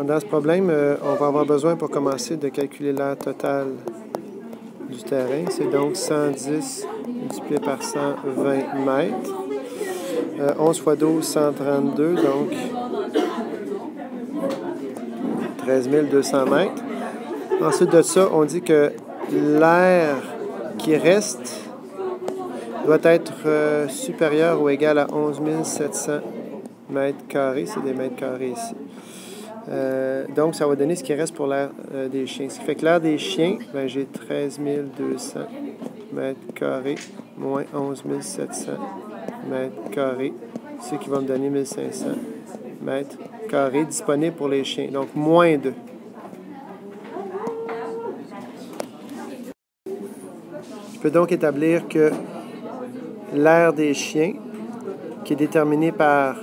Dans ce problème, on va avoir besoin pour commencer de calculer l'aire totale du terrain. C'est donc 110 multiplié par 120 mètres. 11 fois 12, 132, donc 13 200 mètres. Ensuite de ça, on dit que l'aire qui reste doit être supérieur ou égal à 11 700 mètres carrés. C'est des mètres carrés ici. Donc, ça va donner ce qui reste pour l'aire des chiens. Ce qui fait que l'aire des chiens, ben, j'ai 13 200 mètres carrés moins 11 700 mètres carrés, ce qui va me donner 1500 mètres carrés disponibles pour les chiens. Donc, moins 2. Je peux donc établir que l'aire des chiens, qui est déterminée par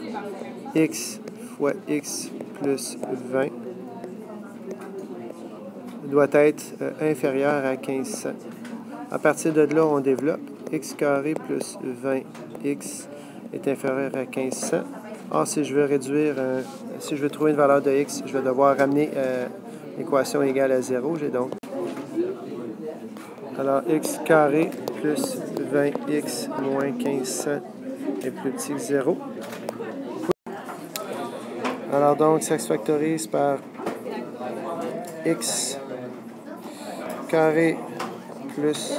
x fois x plus 20, doit être inférieur à 1500. À partir de là, on développe. X carré plus 20x est inférieur à 1500. Or, si je veux réduire, si je veux trouver une valeur de x, je vais devoir ramener l'équation égale à 0. J'ai donc, alors, x carré plus 20x moins 1500 est plus petit que 0. Alors donc, ça se factorise par x carré plus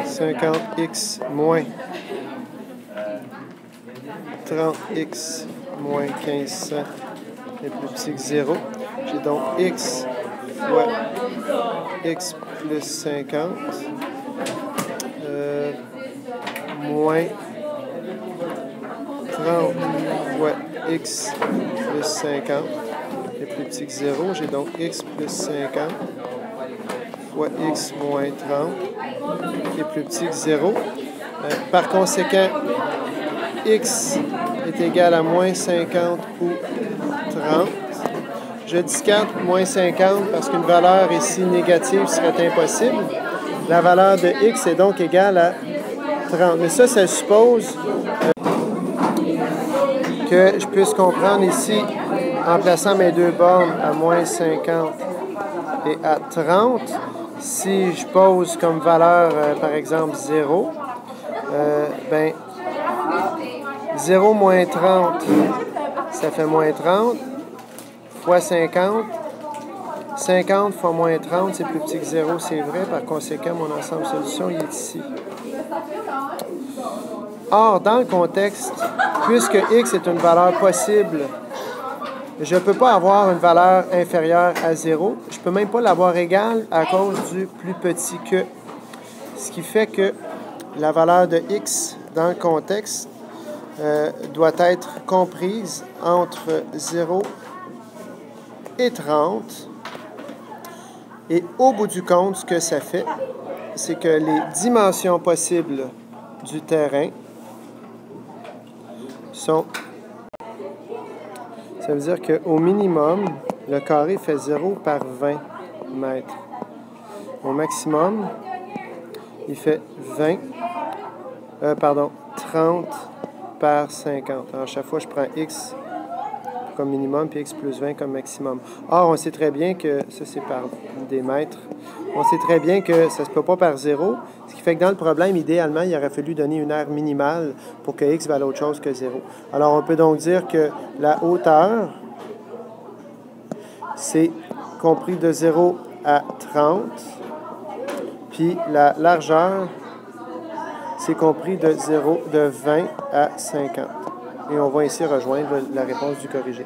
50x moins 30x moins 1500 est plus petit que 0. J'ai donc x fois x plus 50 moins 30 fois x plus 50 est plus petit que 0. J'ai donc x plus 50 fois x moins 30 qui est plus petit que 0. Par conséquent, x est égal à moins 50 ou 30. Je discarte moins 50 parce qu'une valeur ici négative serait impossible. La valeur de x est donc égale à 30. Mais ça suppose que je puisse comprendre ici, en plaçant mes deux bornes à moins 50 et à 30, si je pose comme valeur, par exemple, 0, ben 0 moins 30, ça fait moins 30, fois 50. 50 fois moins 30, c'est plus petit que 0, c'est vrai. Par conséquent, mon ensemble de solutions, il est ici. Or, dans le contexte, puisque x est une valeur possible, je ne peux pas avoir une valeur inférieure à 0. Je ne peux même pas l'avoir égale à cause du plus petit que. Ce qui fait que la valeur de x dans le contexte doit être comprise entre 0 et 30. Et au bout du compte, ce que ça fait, c'est que les dimensions possibles du terrain sont... Ça veut dire qu'au minimum, le carré fait 0 par 20 mètres. Au maximum, il fait 30 par 50. Alors, chaque fois, je prends x comme minimum, puis x plus 20 comme maximum. Or, on sait très bien que, ça c'est par des mètres, on sait très bien que ça ne se peut pas par 0, ce qui fait que dans le problème, idéalement, il aurait fallu donner une aire minimale pour que x vale autre chose que 0. Alors, on peut donc dire que la hauteur, c'est compris de 0 à 30, puis la largeur, c'est compris de 20 à 50. Et on va ici rejoindre la réponse du corrigé.